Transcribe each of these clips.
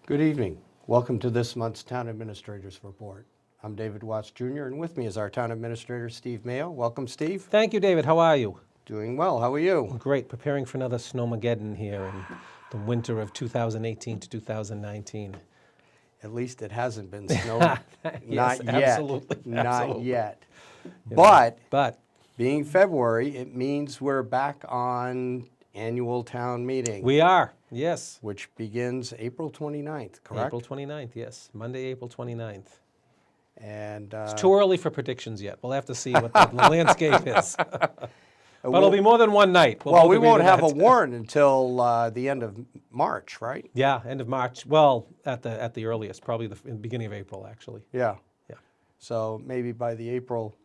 Good evening. Welcome to this month's Town Administrators Report. I'm David Watts Jr., and with me is our Town Administrator, Steve Mayo. Welcome, Steve. Thank you, David. How are you? Doing well. How are you? Great. Preparing for another snowmageddon here in the winter of 2018 to 2019. At least it hasn't been snowing. Yes, Not yet. absolutely. Not Absolutely. yet. You But know, but being February, it means we're back on annual town meeting, we are, yes. which begins April 29th, correct? April 29th, yes. Monday, April 29th. And It's too early for predictions yet. We'll have to see what the landscape is. But it'll be more than one night. well, both we agree won't to have that. a warrant until the end of March, right? Yeah, end of March. Well, at the earliest, probably in the beginning of April, actually. Yeah. Yeah. So maybe by the April,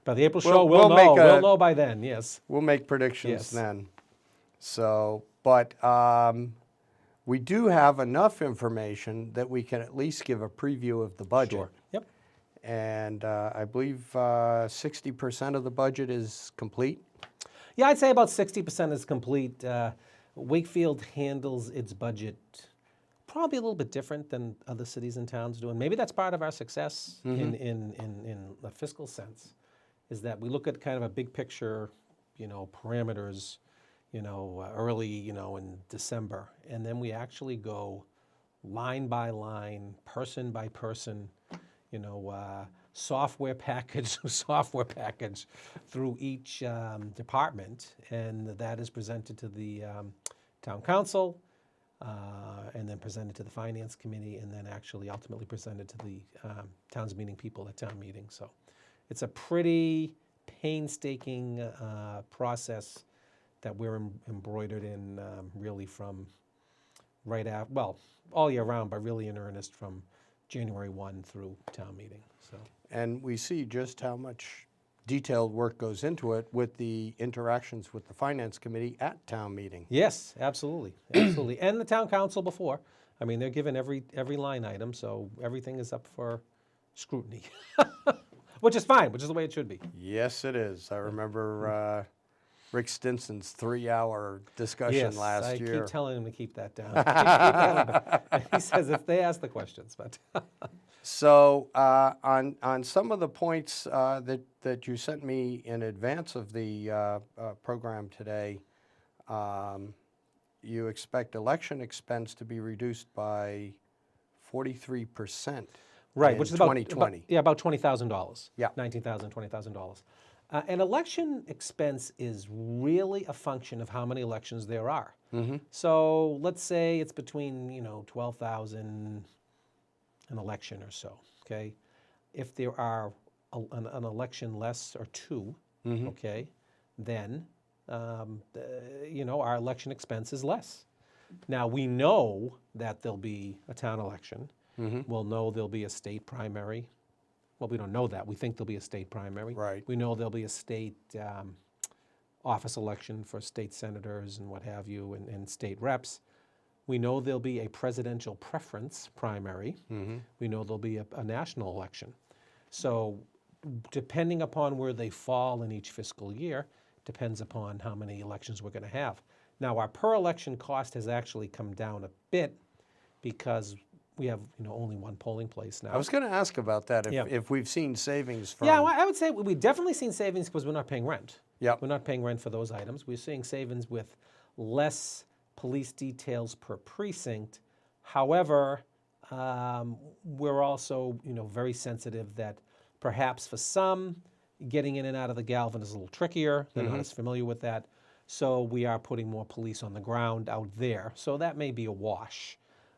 By the April We'll- show, we'll we'll make know. a- We'll know by then, yes. we'll make predictions Yes. then. So, but we do have enough information that we can at least give a preview of the budget. Sure. Yep. And I believe 60% of the budget is complete. Yeah, I'd say about 60% is complete. Wakefield handles its budget probably a little bit different than other cities and towns do. And maybe that's part of our success in a fiscal sense, is that we look at kind of a big picture, parameters, early, in December. And then we actually go line by line, person by person, software package to software package through each department, and that is presented to the town council, and then presented to the finance committee, and then actually ultimately presented to the town's meeting people at town meeting. So it's a pretty painstaking process that we're embroidered in really from right after, well, all year round, but really in earnest from January 1 through town meeting. So. And we see just how much detailed work goes into it with the interactions with the finance committee at town meeting. Yes, absolutely, absolutely. And the town council before. I mean, they're given every line item, so everything is up for scrutiny, which is fine, which is the way it should be. Yes, it is. I remember Rick Stinson's 3-hour discussion last year. I keep telling him to keep that down. I keep telling him. He says if they ask the questions, but. So on some of the points that you sent me in advance of the program today, you expect election expense to be reduced by 43%. Right, in which is 2020. about $20,000. Yeah. $19,000, $20,000. And election expense is really a function of how many elections there are. So let's say it's between 12,000 an election or so. Okay, if there are an election less or two, okay, then our election expense is less. Now we know that there'll be a town election. We'll know there'll be a state primary. Well, we don't know that. We think there'll be a state primary. Right. We know there'll be a state office election for state senators and what have you, and state reps. We know there'll be a presidential preference primary. We know there'll be a national election. So depending upon where they fall in each fiscal year, depends upon how many elections we're going to have. Now, our per election cost has actually come down a bit because we have only one polling place now. I was going to ask about that, Yeah. if we've seen savings from... Yeah, well, I would say we've definitely seen savings because we're not paying rent. Yep. We're not paying rent for those items. We're seeing savings with less police details per precinct. However, we're also very sensitive that perhaps for some, getting in and out of the Galvin is a little trickier. They're not as familiar with that. So we are putting more police on the ground out there. So that may be a wash.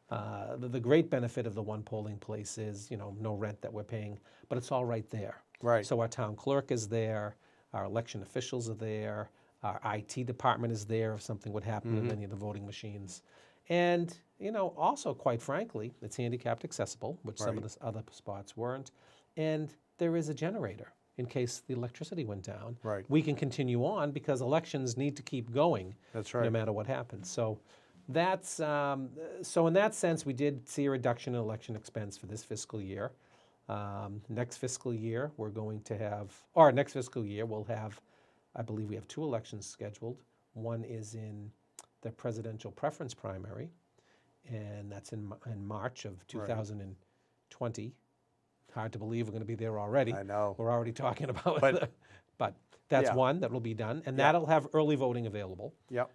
The great benefit of the one polling place is, no rent that we're paying, but it's all right there. Right. So our town clerk is there, our election officials are there, our IT department is there if something would happen with any of the voting machines. And, also, quite frankly, it's handicapped accessible, which some of the other spots weren't. And there is a generator in case the electricity went down. Right. We can continue on because elections need to keep going. That's right. No matter what happens. So that's, so in that sense, we did see a reduction in election expense for this fiscal year. Next fiscal year, we're going to have, or next fiscal year, we'll have, I believe we have 2 elections scheduled. One is in the presidential preference primary, and that's in March of 2020. Hard to believe we're going to be there already. I know. We're already talking about But- it. But that's Yeah. one that will be done, and Yeah. that'll have early voting available. Yep.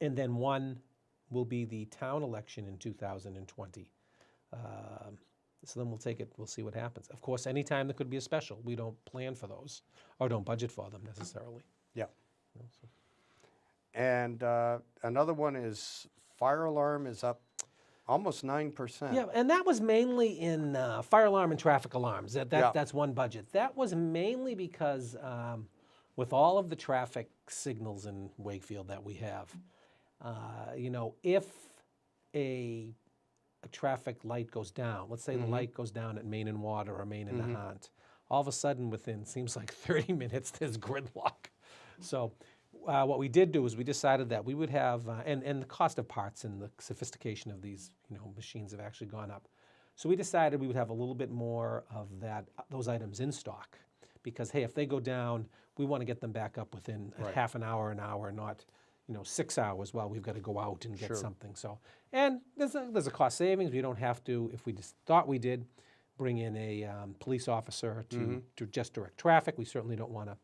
And then one will be the town election in 2020. So then we'll take it, we'll see what happens. Of course, anytime there could be a special. We don't plan for those or don't budget for them necessarily. Yep. You know, so. And another one is fire alarm is up almost 9%. Yeah, and that was mainly in fire alarm and traffic alarms. Yeah. That's one budget. That was mainly because with all of the traffic signals in Wakefield that we have, you know, if a traffic light goes down, let's say the light goes down at Main and Water or Main and Nahant, all of a sudden within, seems like 30 minutes, there's gridlock. So what we did do is we decided that we would have, and the cost of parts and the sophistication of these, you know, machines have actually gone up. So we decided we would have a little bit more of those items in stock, because hey, if they go down, we want to get them back up within a half an hour, not, you know, 6 hours while we've got to go out and get something. So, and there's a cost savings. We don't have to, if we just thought we did, bring in a police officer to just direct traffic. We certainly don't want to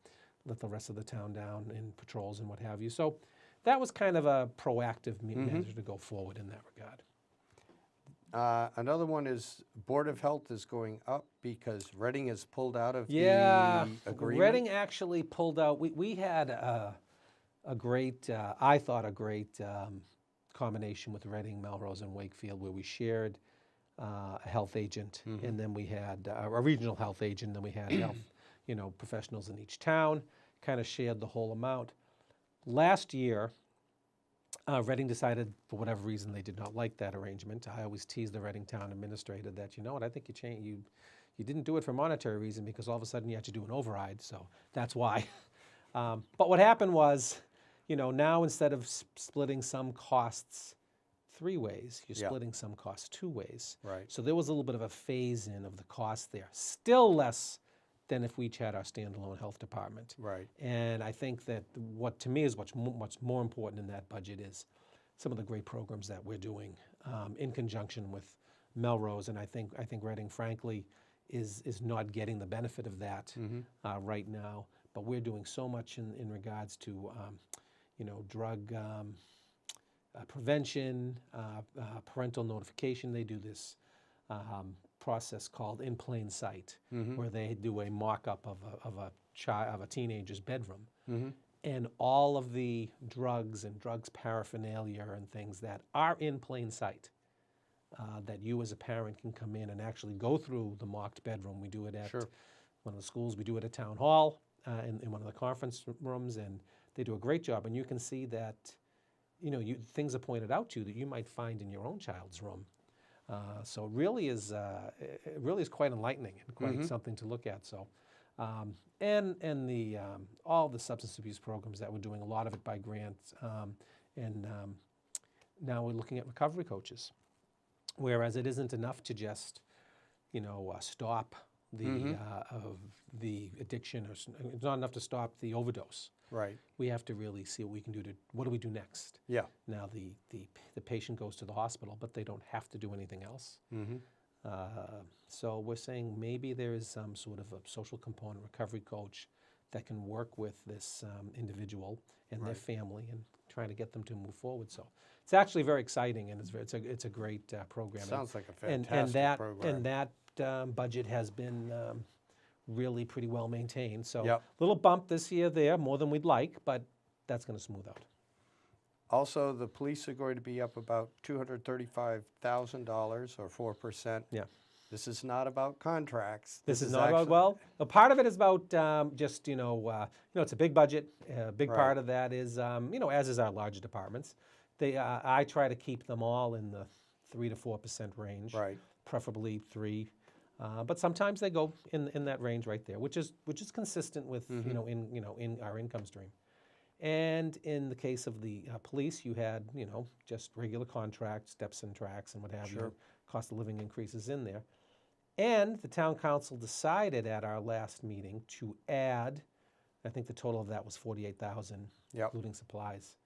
let the rest of the town down in patrols and what have you. So that was kind of a proactive measure to go forward in that regard. Another one is Board of Health is going up because Reading is pulled out of Yeah, the agreement. Reading actually pulled out. We had a great, I thought a great combination with Reading, Melrose, and Wakefield, where we shared a health agent, and then we had a regional health agent, then we had health, you know, professionals in each town, kind of shared the whole amount. Last year, Reading decided, for whatever reason, they did not like that arrangement. I always tease the Reading town administrator that, you know what, I think you didn't do it for monetary reason, because all of a sudden you had to do an override, so that's why. But what happened was, you know, now instead of splitting some costs 3 ways, you're splitting some costs 2 ways. Right. So there was a little bit of a phase-in of the cost there. Still less than if we each had our standalone health department. Right. And I think that what to me is much more important in that budget is some of the great programs that we're doing in conjunction with Melrose. And I think Reading, frankly, is not getting the benefit of that right now. But we're doing so much in regards to you know, drug prevention, parental notification. They do this process called in plain sight, where they do a mock-up of a teenager's bedroom, and all of the drugs and drugs paraphernalia and things that are in plain sight, that you as a parent can come in and actually go through the mocked bedroom. We do it at one of the schools. We do it at Town Hall in one of the conference rooms, and they do a great job. And you can see that, you know, things are pointed out to you that you might find in your own child's room. So it really is quite enlightening and quite something to look at. So, and the all the substance abuse programs that we're doing, a lot of it by grants, and now we're looking at recovery coaches. Whereas it isn't enough to just, you know, stop the addiction, or it's not enough to stop the overdose. Right. We have to really see what we can do what do we do next? Yeah. Now the patient goes to the hospital, but they don't have to do anything else. So we're saying maybe there is some sort of a social component recovery coach that can work with this individual and their family and trying to get them to move forward. So it's actually very exciting, and it's a great program. Sounds like a fantastic program. And that budget has been really pretty well maintained. So Yep. little bump this year there, more than we'd like, but that's going to smooth out. Also, the police are going to be up about $235,000 or 4%. Yeah. This is not about contracts. This is not about, well, a part of it is about just, you know, it's a big budget. A big part of that is, you know, as is our larger departments. I try to keep them all in the 3 to 4% range. Right. Preferably 3. But sometimes they go in that range right there, which is consistent with you know in our income stream. And in the case of the police, you had, you know, just regular contracts, steps and tracks and what have you, cost of living increases in there. And the town council decided at our last meeting to add, I think the total of that was $48,000, including supplies.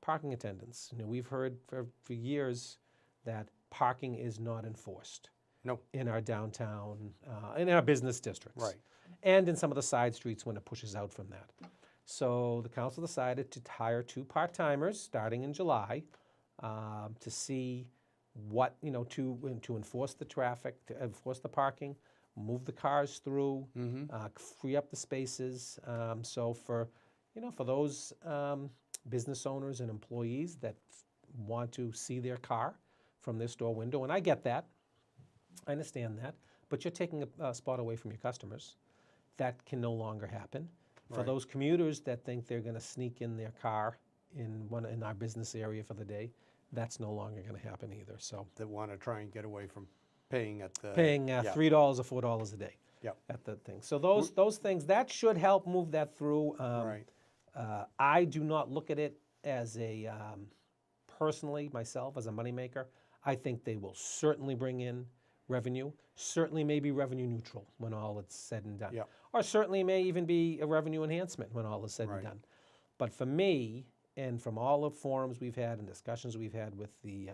parking attendants. You know, we've heard for years that parking is not enforced No, in our downtown, in our business districts. Right. And in some of the side streets when it pushes out from that. So the council decided to hire 2 part-timers starting in July to see what, you know, to enforce the traffic, to enforce the parking, move the cars through, free up the spaces. So for, you know, for those business owners and employees that want to see their car from their store window, and I get that, I understand that, but you're taking a spot away from your customers. That can no longer happen. For Right. those commuters that think they're going to sneak in their car in our business area for the day, that's no longer going to happen either. So that want to try and get away from paying at the... paying yeah. $3 or $4 a day Yep. at the thing. So those things, that should help move that through. Right. I do not look at it as a, personally, myself, as a moneymaker. I think they will certainly bring in revenue, certainly may be revenue neutral when all is said and done. Yep. Or certainly may even be a revenue enhancement when all is said Right. and done. But for me, and from all the forums we've had and discussions we've had with the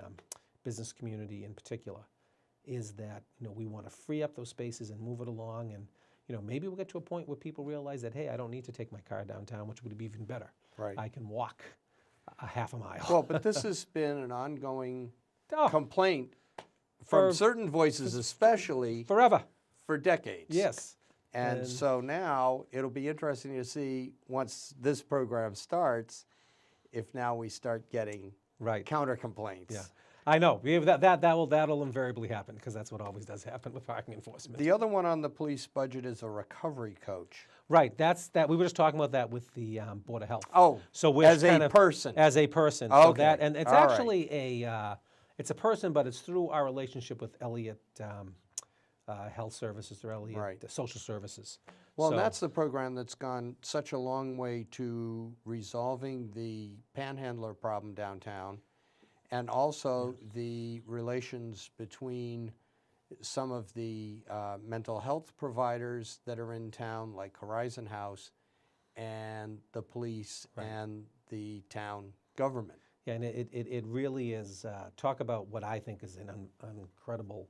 business community in particular, is that, you know, we want to free up those spaces and move it along, and, you know, maybe we'll get to a point where people realize that, hey, I don't need to take my car downtown, which would be even better. Right. I can walk a half a mile. Well, but this has been an ongoing Oh, complaint For- from certain voices, especially forever. for decades. Yes. And so now it'll be interesting to see, once this program starts, if now we start getting Right. counter complaints. Yeah. I know. We have that'll invariably happen, because that's what always does happen with parking enforcement. The other one on the police budget is a recovery coach. Right. That's that. We were just talking about that with the Board of Health. Oh, So we're as kind a of, person. As a person. So Okay. that, and it's All right. actually it's a person, but it's through our relationship with Elliott Health Services or Elliott Right. Social Services. Well, So- and that's the program that's gone such a long way to resolving the panhandler problem downtown, and also the relations between some of the mental health providers that are in town, like Horizon House, and the police and the town government. Yeah, and it really is, talk about what I think is an incredible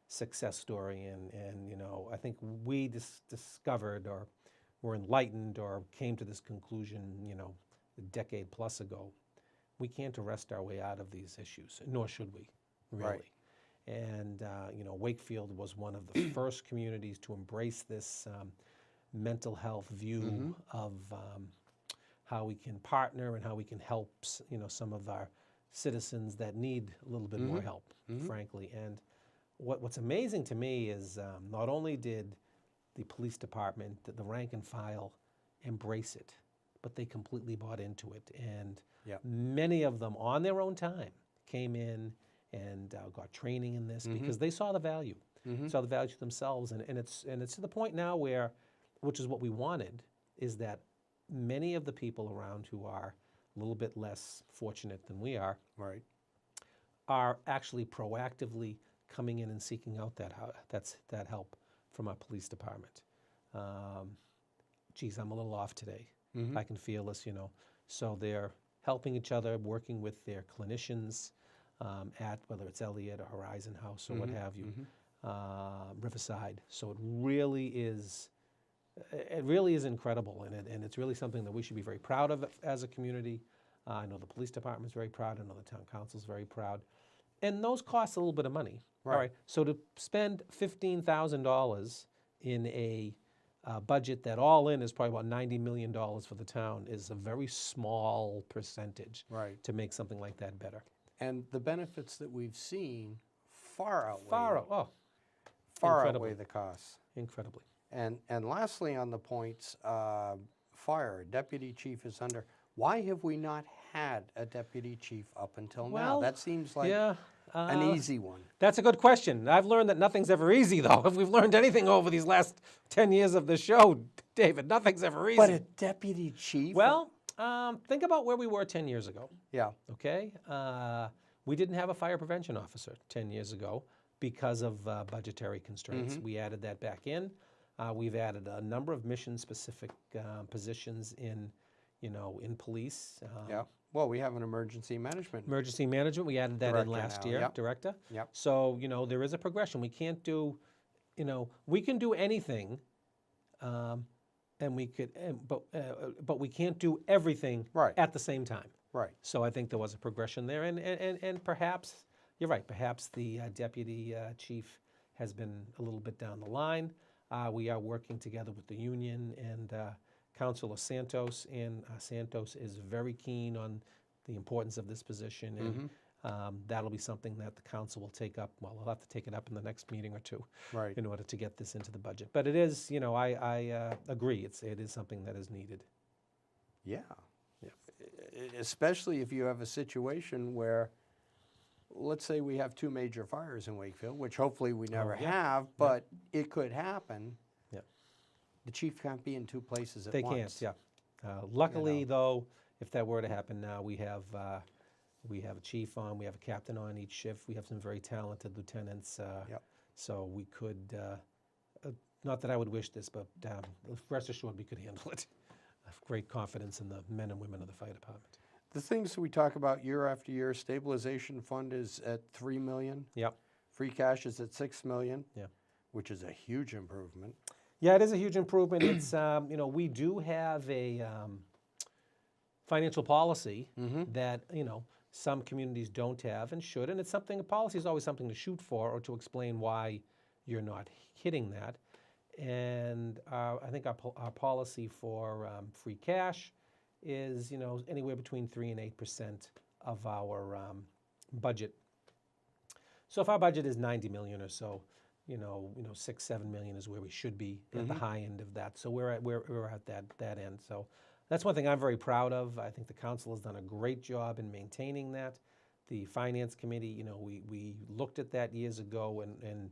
success story. And you know, I think we discovered or were enlightened or came to this conclusion, you know, a decade plus ago. We can't arrest our way out of these issues, nor should we, really. Right. And, you know, Wakefield was one of the first communities to embrace this mental health view of how we can partner and how we can help, you know, some of our citizens that need a little bit more help, frankly. And what's amazing to me is not only did the police department, the rank and file, embrace it, but they completely bought into it. And Yep. many of them, on their own time, came in and got training in this because they saw the value, saw the value to themselves. And it's to the point now where, which is what we wanted, is that many of the people around who are a little bit less fortunate than we Right. are actually proactively coming in and seeking out that help from our police department. Geez, I'm a little off today. I can feel this, you know. So they're helping each other, working with their clinicians at whether it's Elliott or Horizon House or what have you, Riverside. So it really is incredible, and it's really something that we should be very proud of as a community. I know the police department's very proud. I know the town council's very proud. And those cost a little bit of money. Right. All right. So to spend $15,000 in a budget that all in is probably about $90 million for the town is a very small percentage Right. to make something like that better. And the benefits that we've seen far outweigh Incredibly. the costs. Incredibly. And lastly, on the points, fire, deputy chief is under. Why have we not had a deputy chief up until now? Well, That seems like yeah, an easy one. That's a good question. I've learned that nothing's ever easy, though. If we've learned anything over these last 10 years of the show, David, nothing's ever easy. But a deputy chief? Well, think about where we were 10 years ago, yeah, okay? We didn't have a fire prevention officer 10 years ago because of budgetary constraints. We added that back in. We've added a number of mission-specific positions in police. Yeah. Well, we have an emergency management. Emergency management, we added that in Director last now, year, yep. director. Yep. So, there is a progression. We can't do, we can do anything, and we could, but we can't do everything Right. at the same time. Right. So I think there was a progression there, and perhaps, you're right, perhaps the deputy chief has been a little bit down the line. We are working together with the union and Councilor Santos, and Santos is very keen on the importance of this position, and that'll be something that the council will take up. Well, we'll have to take it up in the next meeting or two, Right. in order to get this into the budget. But it is, I agree, it is something that is needed. Yeah. Yeah. Especially if you have a situation where, let's say we have 2 major fires in Wakefield, which hopefully we never yeah. have, but it could happen. Yeah. The chief can't be in 2 places at They once. can't, yeah. Luckily, though, if that were to happen now, we have a chief on, we have a captain on each shift. We have some very talented lieutenants. Yep. So we could, not that I would wish this, but rest assured we could handle it. I have great confidence in the men and women of the fire department. The things we talk about year after year, stabilization fund is at 3 million. Yep. Free cash is at 6 million. Yeah. Which is a huge improvement. Yeah, it is a huge improvement. It's, we do have a financial policy that, some communities don't have and should, and it's something, a policy is always something to shoot for or to explain why you're not hitting that. And I think our policy for free cash is, anywhere between 3 and 8% of our budget. So if our budget is 90 million or so, 6-7 million is where we should be at the high end of that. So we're at that end. So that's one thing I'm very proud of. I think the council has done a great job in maintaining that. The finance committee, we looked at that years ago, and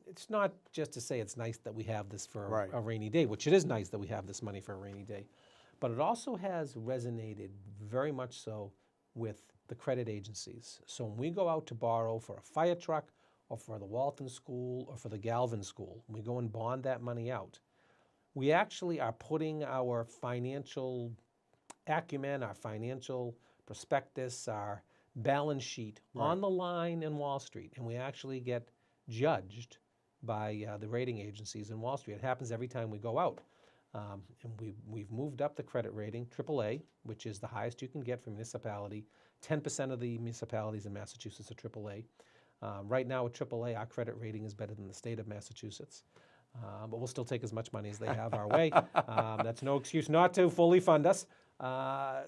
it's not just to say it's nice that we have this for Right. a rainy day, which it is nice that we have this money for a rainy day, but it also has resonated very much so with the credit agencies. So when we go out to borrow for a fire truck or for the Walton School or for the Galvin School, we go and bond that money out, we actually are putting our financial acumen, our financial prospectus, our balance sheet on the line in Wall Street, and we actually get judged by the rating agencies in Wall Street. It happens every time we go out. And we've moved up the credit rating, AAA, which is the highest you can get for municipality. 10% of the municipalities in Massachusetts are AAA. Right now at AAA, our credit rating is better than the state of Massachusetts. But we'll still take as much money as they have our way. That's no excuse not to fully fund us.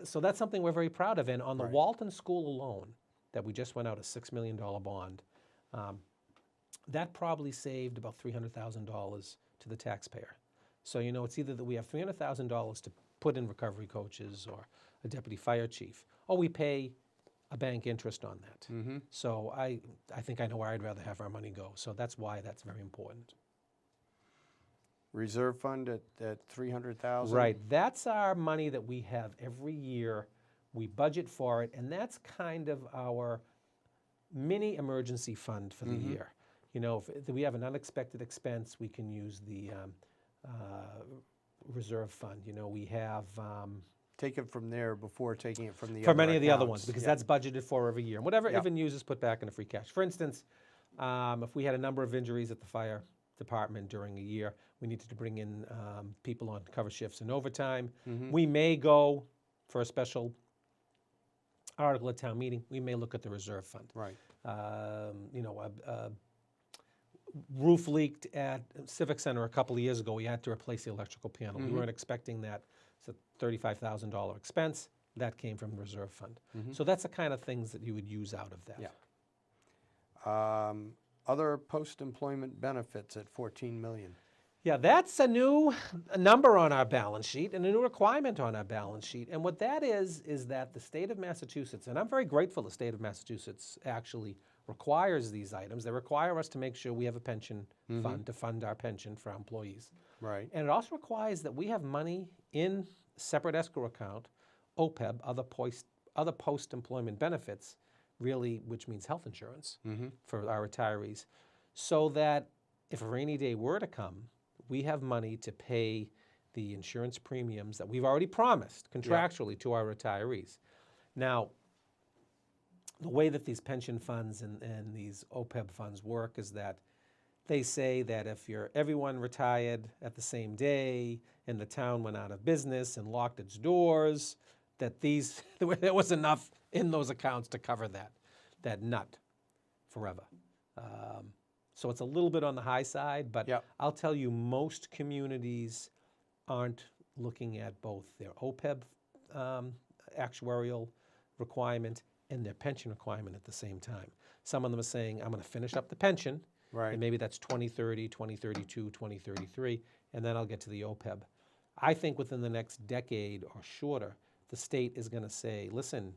So that's something we're very proud of. And on the Right. Walton School alone, that we just went out a $6 million bond, that probably saved about $300,000 to the taxpayer. So, it's either that we have $300,000 to put in recovery coaches or a deputy fire chief, or we pay a bank interest on that. So I think I know where I'd rather have our money go. So that's why that's very important. Reserve fund at 300,000. Right, that's our money that we have every year. We budget for it, and that's kind of our mini emergency fund for the year. If we have an unexpected expense, we can use the reserve fund. We have Take it from there before taking it from the for other many of the other accounts. ones, because Yeah. that's budgeted for every year. And whatever Yep. even uses put back into free cash. For instance, if we had a number of injuries at the fire department during a year, we needed to bring in people on cover shifts and overtime. We may go for a special article at town meeting. We may look at the reserve fund. Right. A roof leaked at Civic Center a couple of years ago. We had to replace the electrical panel. We weren't expecting that. It's a $35,000 expense. That came from the reserve fund. So that's the kind of things that you would use out of that. Yeah. Other post-employment benefits at 14 million. Yeah, that's a new number on our balance sheet and a new requirement on our balance sheet. And what that is that the state of Massachusetts, and I'm very grateful the state of Massachusetts actually requires these items. They require us to make sure we have a pension fund to fund our pension for our employees. Right. And it also requires that we have money in separate escrow account, OPEB, other post-employment benefits, really, which means health insurance for our retirees, so that if a rainy day were to come, we have money to pay the insurance premiums that we've already promised contractually to our retirees. Now, the way that these pension funds and these OPEB funds work is that they say that if everyone retired at the same day and the town went out of business and locked its doors, that there was enough in those accounts to cover that nut forever. So it's a little bit on the high side, but Yep. I'll tell you, most communities aren't looking at both their OPEB actuarial requirement and their pension requirement at the same time. Some of them are saying, I'm going to finish up the pension, Right. and maybe that's 2030, 2032, 2033, and then I'll get to the OPEB. I think within the next decade or shorter, the state is going to say, listen,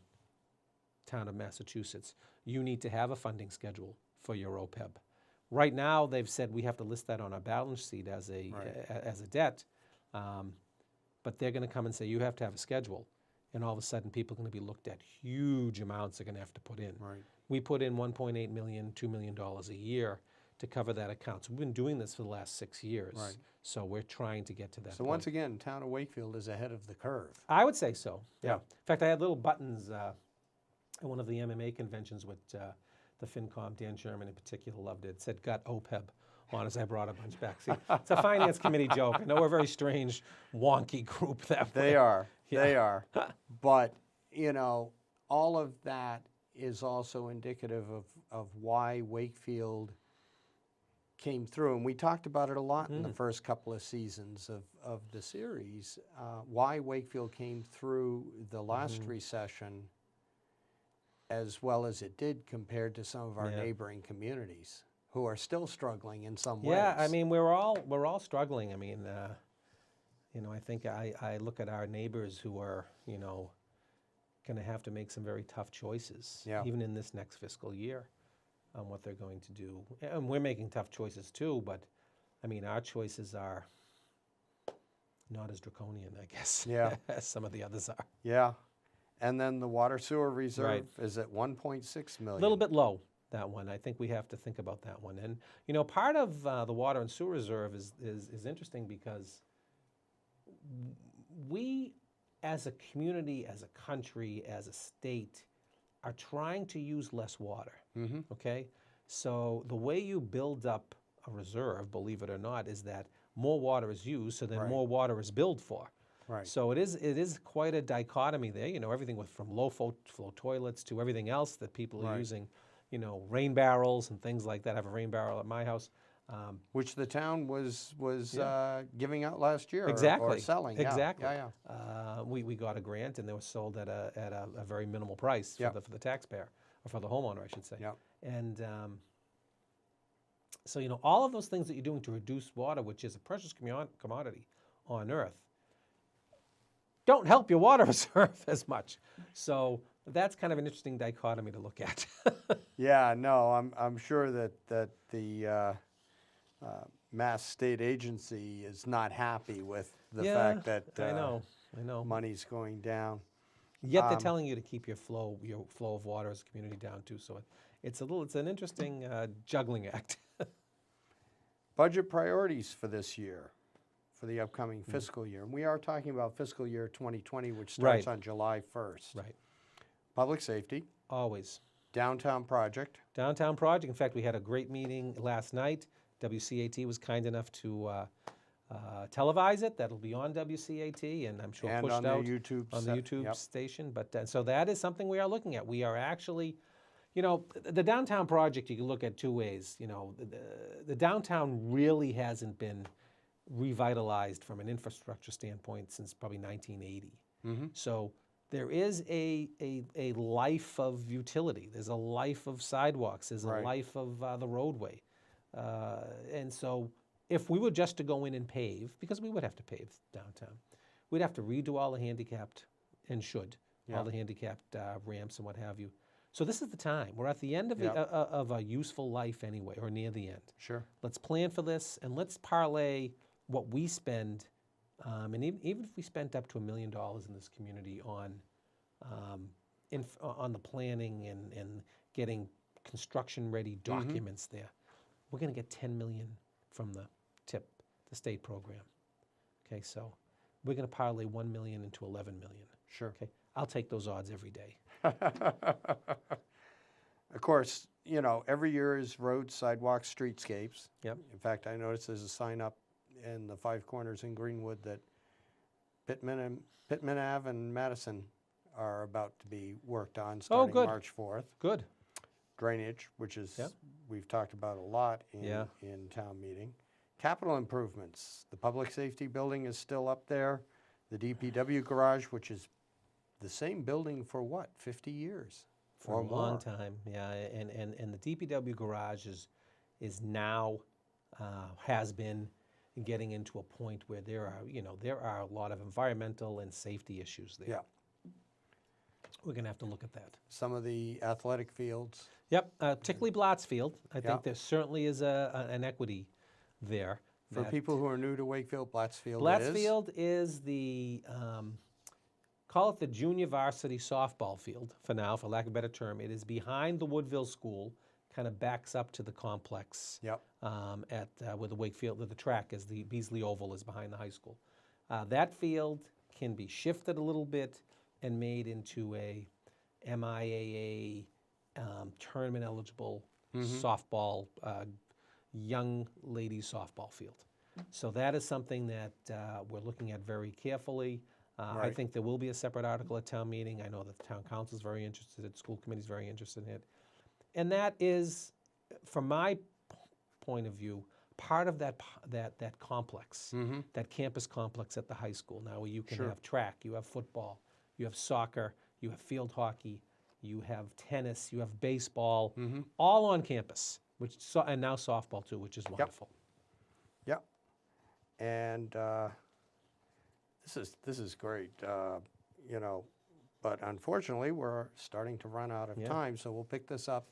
town of Massachusetts, you need to have a funding schedule for your OPEB. Right now, they've said we have to list that on our balance sheet as a debt, but they're going to come and say you have to have a schedule, and all of a sudden people are going to be looked at. Huge amounts they're going to have to put in. Right. We put in $1.8 million, $2 million a year to cover that account. So we've been doing this for the last 6 years. Right. So we're trying to get to that So point. once again, town of Wakefield is ahead of the curve. I would say so. Yeah. In fact, I had little buttons at one of the MMA conventions with the FinCom. Dan Sherman in particular loved it. It said, got OPEB on as I brought a bunch back. See, it's a finance committee joke. I know we're a very strange, wonky group that way. They are. Yeah. They are. But, all of that is also indicative of why Wakefield came through. And we talked about it a lot in the first couple of seasons of the series, why Wakefield came through the last recession as well as it did compared to some of our neighboring communities who are still struggling in some ways. Yeah, I mean, we're all struggling. I mean, I think I look at our neighbors who are, going to have to make some very tough choices, even in this next fiscal year, on what they're going to do. And we're making tough choices too, but I mean, our choices are not as draconian, I guess, as some of the others are. Yeah. And then the water sewer reserve is at 1.6 million. A little bit low, that one. I think we have to think about that one. And, part of the water and sewer reserve is interesting because we, as a community, as a country, as a state, are trying to use less water, okay? So the way you build up a reserve, believe it or not, is that more water is used, so then more water is billed for. Right. So it is quite a dichotomy there, everything from low flow toilets to everything else that people are using, rain barrels and things like that. I have a rain barrel at my house. Which the town was giving out last year Exactly. or selling. Exactly. Yeah. We got a grant and they were sold at a very minimal price for the taxpayer, or for the homeowner, I should say. Yeah. And so, all of those things that you're doing to reduce water, which is a precious commodity on Earth, don't help your water reserve as much. So that's kind of an interesting dichotomy to look at. Yeah, no, I'm sure that the Mass State Agency is not happy with the fact that I know. money's going down. Yet they're telling you to keep your flow of water as a community down too. So it's an interesting juggling act. Budget priorities for this year, for the upcoming fiscal year. And we are talking about fiscal year 2020, which starts on July 1st. Right. Public safety, Always. downtown project. Downtown project. In fact, we had a great meeting last night. WCAT was kind enough to televise it. That'll be on WCAT, and I'm sure And pushed on the out YouTube on the set- YouTube yep. station. But so that is something we are looking at. We are actually, the downtown project you can look at two ways. The downtown really hasn't been revitalized from an infrastructure standpoint since probably 1980. So there is a life of utility. There's a life of sidewalks. There's a life of the roadway. And so if we were just to go in and pave, because we would have to pave downtown, we'd have to redo all the handicapped, and all the handicapped ramps and what have you. So this is the time. We're at the end of a useful life anyway, or near the end. Sure. Let's plan for this, and let's parlay what we spend, and even if we spent up to $1 million in this community on the planning and getting construction-ready documents there, we're going to get $10 million from the TIP, the state program. Okay, so we're going to parlay $1 million into $11 million. Sure. Okay, I'll take those odds every day. Of course, you know, every year is roads, sidewalks, streetscapes. Yep. In fact, I noticed there's a sign up in the Five Corners in Greenwood that Pittman Ave and Madison are about to be worked on starting good. March 4th. Good. Drainage, which is, Yep. we've talked about a lot in, Yeah. in town meeting. Capital improvements, the public safety building is still up there. The DPW garage, which is the same building for what, 50 years? For or a long more. time, yeah, and the DPW garage is now, has been getting into a point where there are a lot of environmental and safety issues there. Yeah. We're gonna have to look at that. Some of the athletic fields. Yep, particularly Blattsfield. I Yeah. think there certainly is an equity there. For that- people who are new to Wakefield, Blattsfield is. Blattsfield is the, call it the junior varsity softball field for now, for lack of a better term. It is behind the Woodville School, kind of backs up to the complex Yep. at where the Wakefield, where the track is, the Beasley Oval is behind the high school. That field can be shifted a little bit and made into a MIAA tournament eligible softball, young ladies softball field. So that is something that we're looking at very carefully. I Right. think there will be a separate article at town meeting. I know that the town council is very interested, the school committee is very interested in it. And that is, from my point of view, part of that complex, that campus complex at the high school. Now where you can Sure. have track, you have football, you have soccer, you have field hockey, you have tennis, you have baseball, all on campus, and now softball too, which is wonderful. Yep. And this is great, you know, but unfortunately, we're starting to run out of Yeah. time, so we'll pick this up.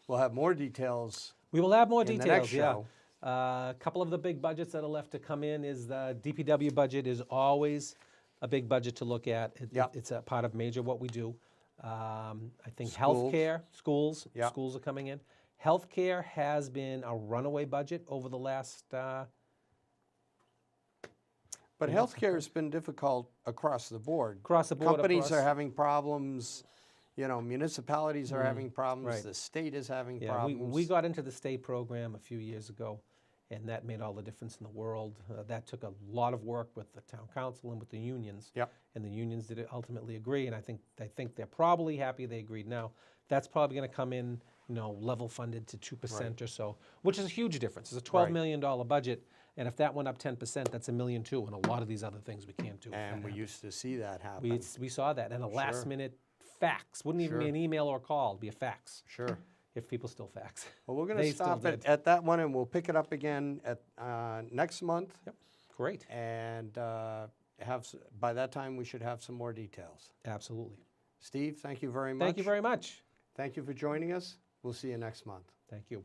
We'll have more details We will have more in the details, next yeah. show. A couple of the big budgets that are left to come in is the DPW budget is always a big budget to look at. Yep. It's a part of major what we do. I think Schools. healthcare, schools Yep. are coming in. Healthcare has been a runaway budget over the last, But healthcare has been difficult across the board. across the board. Companies across- are having problems, you know, municipalities are having problems, right. the state is having Yeah, problems. we got into the state program a few years ago, and that made all the difference in the world. That took a lot of work with the town council and with the unions. Yep. And the unions did ultimately agree, and I think they're probably happy they agreed now. That's probably going to come in, level funded to 2% or so, which is a huge difference. It's a $12 million budget, and if that went up 10%, that's $1.2 million, and a lot of these other things we can't do. if And that we happens. used to see that happen. We saw that, and a last minute fax, wouldn't even be Sure. an email or call, it'd be a fax, Sure. if people still fax. Well, we're going They to still stop did. at that one, and we'll pick it up again at next month. Yep, great, And by that time, we should have some more details. absolutely. Steve, thank you very much. Thank you very much. Thank you for joining us. We'll see you next month. Thank you.